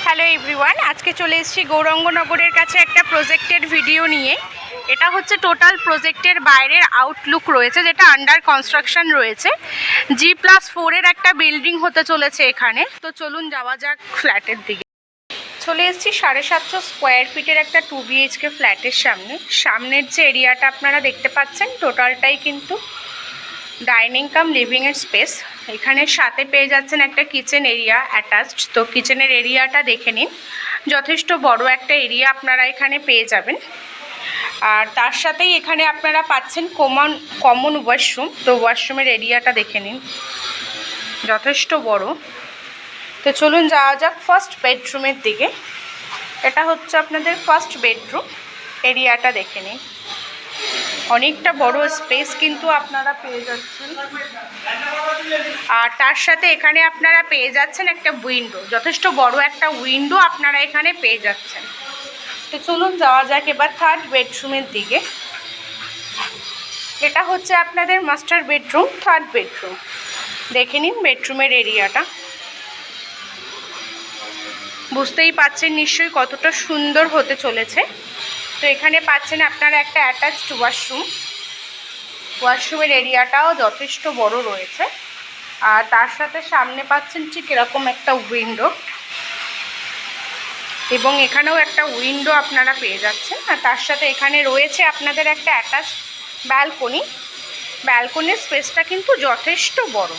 Hello everyone, আজকে চলে এসেছি গৌরাঙ্গনগরের কাছে একটা প্রজেক্টের ভিডিও নিয়ে। এটা হচ্ছে টোটাল প্রজেক্টের বাইরের আউটলুক রয়েছে, যেটা আন্ডার কনস্ট্রাকশন রয়েছে। G+4-এর একটা বিল্ডিং হতে চলেছে এখানে। তো চলুন যাওয়া যাক ফ্ল্যাটের দিকে। চলে এসেছি 750 স্কোয়ার ফিটের একটা 2 BHK ফ্ল্যাটের সামনের যে এরিয়াটা আপনারা দেখতে পাচ্ছেন, টোটালটাই কিন্তু ডাইনিং কাম লিভিংয়ের স্পেস। এখানে সাথে পেয়ে যাচ্ছেন একটা কিচেন এরিয়া অ্যাটাচড। তো কিচেনের এরিয়াটা দেখে নিন, যথেষ্ট বড় একটা এরিয়া আপনারা এখানে পেয়ে যাবেন। আর তার সাথেই এখানে আপনারা পাচ্ছেন কমন ওয়াশরুম। তো ওয়াশরুমের এরিয়াটা দেখে নিন, যথেষ্ট বড়। তো চলুন যাওয়া যাক ফার্স্ট বেডরুমের দিকে। এটা হচ্ছে আপনাদের ফার্স্ট বেডরুম। এরিয়াটা দেখে নিন, অনেকটা বড় স্পেস কিন্তু আপনারা পেয়ে যাচ্ছেন। আর তার সাথে এখানে আপনারা পেয়ে যাচ্ছেন একটা উইন্ডো, যথেষ্ট বড় একটা উইন্ডো আপনারা এখানে পেয়ে যাচ্ছেন। তো চলুন যাওয়া যাক এবার থার্ড বেডরুমের দিকে। এটা হচ্ছে আপনাদের মাস্টার বেডরুম, থার্ড বেডরুম। দেখে নিন বেডরুমের এরিয়াটা, বুঝতেই পাচ্ছেন নিশ্চয়ই কতটা সুন্দর হতে চলেছে। তো এখানে পাচ্ছেন আপনারা একটা অ্যাটাচড ওয়াশরুম। ওয়াশরুমের এরিয়াটাও যথেষ্ট বড় রয়েছে। আর তার সাথে সামনে পাচ্ছেন ঠিক এরকম একটা উইন্ডো, এবং এখানেও একটা উইন্ডো আপনারা পেয়ে যাচ্ছেন। আর তার সাথে এখানে রয়েছে আপনাদের একটা অ্যাটাচ ব্যালকনি। ব্যালকনির স্পেসটা কিন্তু যথেষ্ট বড়।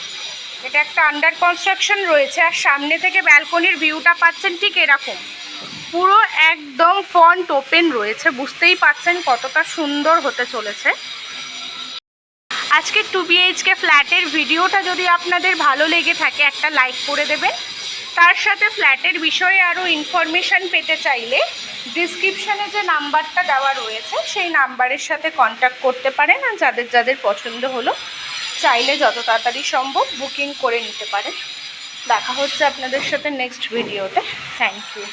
এটা একটা আন্ডার কনস্ট্রাকশন রয়েছে। আর সামনে থেকে ব্যালকনির ভিউটা পাচ্ছেন ঠিক এরকম, পুরো একদম ফ্রন্ট ওপেন রয়েছে। বুঝতেই পাচ্ছেন কতটা সুন্দর হতে চলেছে। আজকের 2 BHK ফ্ল্যাটের ভিডিওটা যদি আপনাদের ভালো লেগে থাকে, একটা লাইক করে দেবেন। তার সাথে ফ্ল্যাটের বিষয়ে আরও ইনফরমেশান পেতে চাইলে ডিসক্রিপশানে যে নাম্বারটা দেওয়া রয়েছে সেই নাম্বারের সাথে কন্ট্যাক্ট করতে পারেন। আর যাদের যাদের পছন্দ হলো, চাইলে যত তাড়াতাড়ি সম্ভব বুকিং করে নিতে পারেন। দেখা হচ্ছে আপনাদের সাথে নেক্সট ভিডিওতে। Thank you.